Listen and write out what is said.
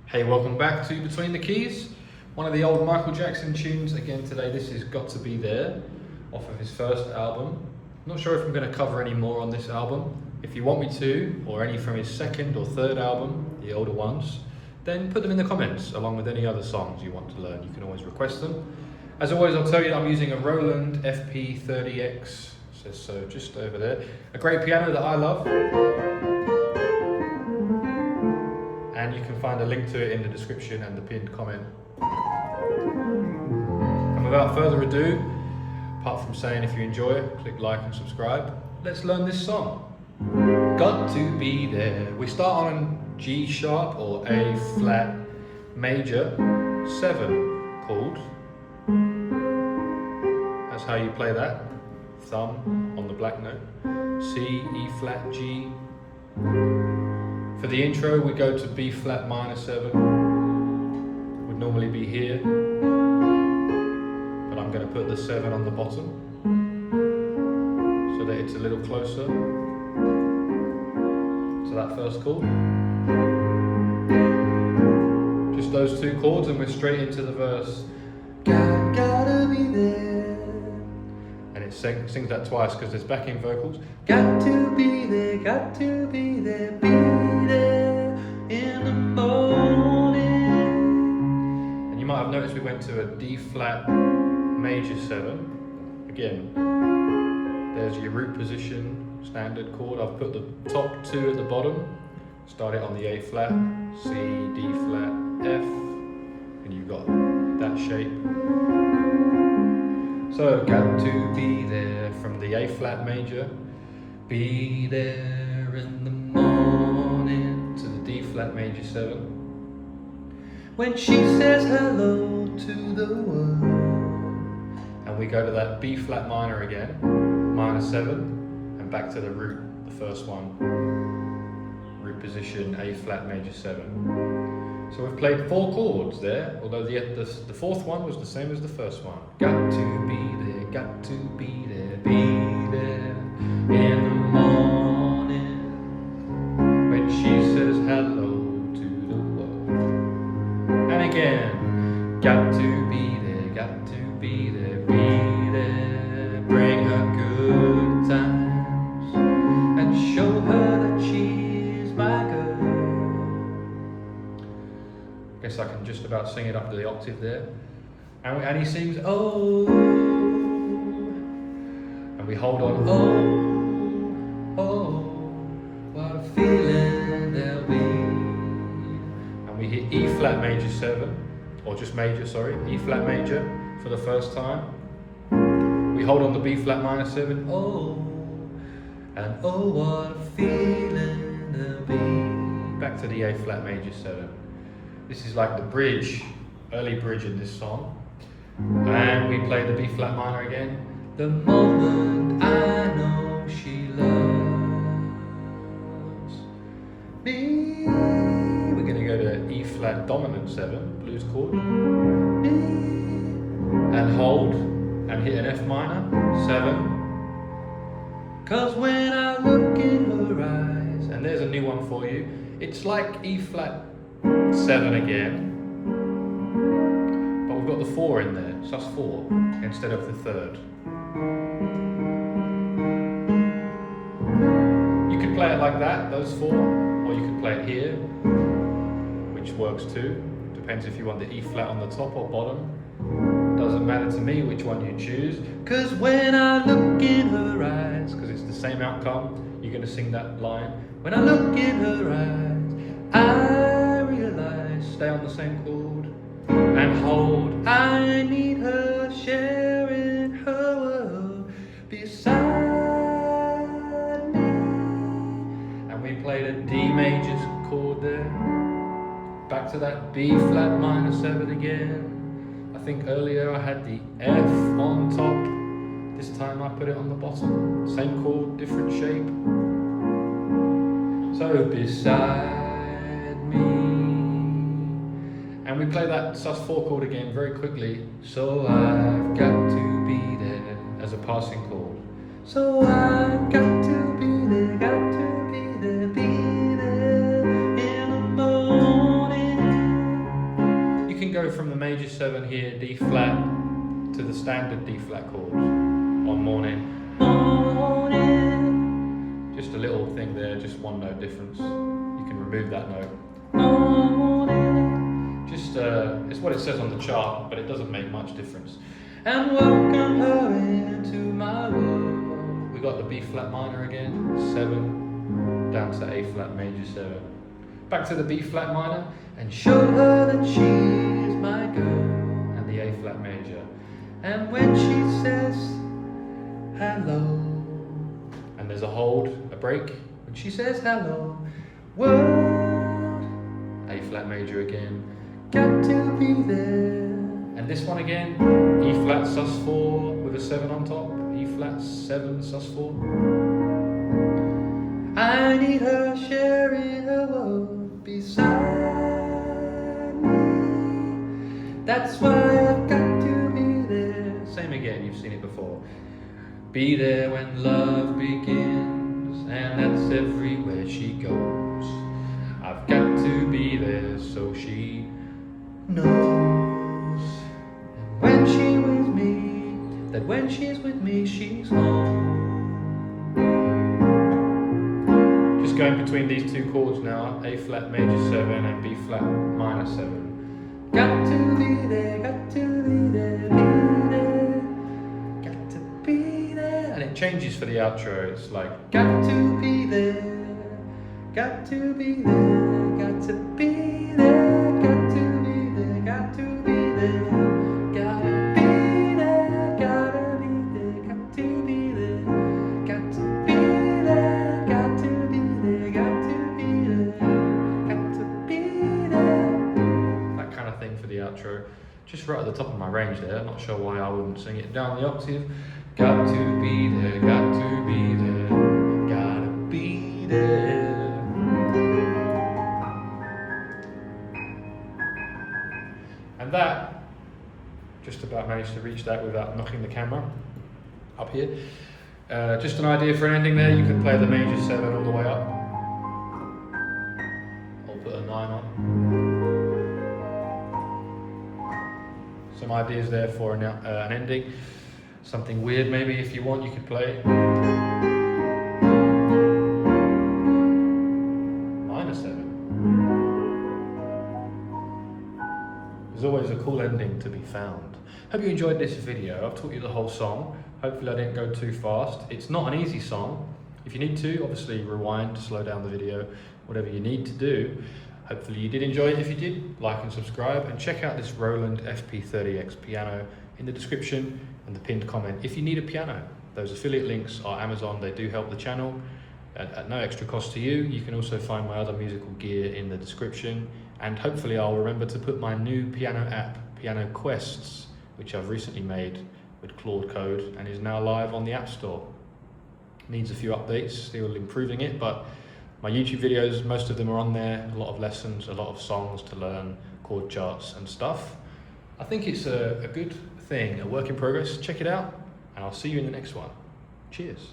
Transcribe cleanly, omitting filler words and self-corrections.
Hey, welcome back to Between the Keys, one of the old Michael Jackson tunes. Again today, this is Got to Be There, off of his first album. Not sure if I'm going to cover any more on this album. If you want me to, or any from his second or third album, the older ones, then put them in the comments, along with any other songs you want to learn. You can always request them. As always, I'll tell you that I'm using a Roland FP-30X, says so just over there. A great piano that I love. And you can find a link to it in the description and the pinned comment. And without further ado, apart from saying if you enjoy it, click like and subscribe, let's learn this song. Got to be there. We start on G sharp or A flat major 7 chord. That's how you play that. Thumb on the black note. C, E flat, G. For the intro, we go to B flat minor 7. Would normally be here, but I'm going to put the 7 on the bottom so that it's a little closer to that first chord. Just those 2 chords, and we're straight into the verse. Gotta be there. And it sings that twice because there's backing vocals. Got to be there, got to be there, be there in the morning. And you might have noticed we went to a D flat major 7. Again, there's your root position, standard chord. I've put the top 2 at the bottom. Start it on the A flat, C, D flat, F, and you've got that shape. So, got to be there from the A flat major, be there in the morning, to the D flat major 7. When she says hello to the world. And we go to that B flat minor again, minor 7, and back to the root, the first one. Root position, A flat major 7. So we've played 4 chords there, although the 4th one was the same as the first one. Got to be there, got to be there, be there in the morning, when she says hello to the world. And again, got to be there, got to be there, be there, bring her good times, and show her that she's my girl. Guess I can just about sing it up to the octave there. And he sings, oh, and we hold on, oh, what a feeling there'll be. And we hit E flat major 7, or just major, sorry, E flat major for the first time. We hold on the B flat minor 7, oh, and oh, what a feeling there'll be. Back to the A flat major 7. This is like the bridge, early bridge in this song. And we play the B flat minor again. The moment I know she loves me. We're going to go to E flat dominant 7, blues chord. And hold, and hit an F minor, 7. 'Cause when I look in her eyes, and there's a new one for you. It's like E flat 7 again, but we've got the 4 in there, so that's 4 instead of the 3rd. You could play it like that, those 4, or you could play it here, which works too. Depends if you want the E flat on the top or bottom. Doesn't matter to me which one you choose. 'Cause when I look in her eyes, because it's the same outcome, you're going to sing that line. When I look in her eyes, I realize, stay on the same chord, and hold, I need her, sharing her world beside me. And we played a D major chord there, back to that B flat minor 7 again. I think earlier I had the F on top, this time I put it on the bottom, same chord, different shape. So beside me. And we play that sus4 chord again very quickly. So I've got to be there as a passing chord. So I've got to be there, got to be there, be there in the morning. go from the major 7 here, D flat, to the standard D flat chord on morning. Morning. Just a little thing there, just one note difference. You can remove that note. Morning. Just, it's what it says on the chart, but it doesn't make much difference. And welcome her into my world. We got the B flat minor again, 7, down to A flat major 7. Back to the B flat minor, and show her that she is my girl, and the A flat major. And when she says hello, and there's a hold, a break, when she says hello, world, A flat major again, got to be there. And this one again, E flat sus4 with a 7 on top, E flat 7 sus4. I need her sharing her world beside me. That's why I've got to be there. Same again, you've seen it before. Be there when love begins, and that's everywhere she goes. I've got to be there so she knows. And when she's with me, that when she's with me, she's home. Going between these two chords now, A flat major 7 and B flat minor 7. Got to be there, got to be there, be there, got to be there. And it changes for the outro, it's like, got to be there, got to be there, got to be there, got to be there, got to be there, gotta be there, gotta be there, got to be there, got to be there, got to be there, got to be there, got to be there. That kind of thing for the outro. Just right at the top of my range there. I'm not sure why I wouldn't sing it down the octave. Got to be there, got to be there, gotta be there. And that, just about managed to reach that without knocking the camera up here. Just an idea for an ending there. You could play the major 7 all the way up. I'll put a 9 on. Some ideas there for an ending. Something weird maybe, if you want, you could play minor 7. There's always a cool ending to be found. Hope you enjoyed this video. I've taught you the whole song. Hopefully I didn't go too fast. It's not an easy song. If you need to, obviously rewind, slow down the video, whatever you need to do. Hopefully you did enjoy it. If you did, like and subscribe, and check out this Roland FP-30X piano in the description and the pinned comment if you need a piano. Those affiliate links are Amazon. They do help the channel at no extra cost to you. You can also find my other musical gear in the description, and hopefully I'll remember to put my new piano app, Piano Quests, which I've recently made with Claude Code and is now live on the App Store. Needs a few updates, still improving it, but my YouTube videos, most of them are on there. A lot of lessons, a lot of songs to learn, chord charts and stuff. I think it's a good thing, a work in progress. Check it out, and I'll see you in the next one. Cheers.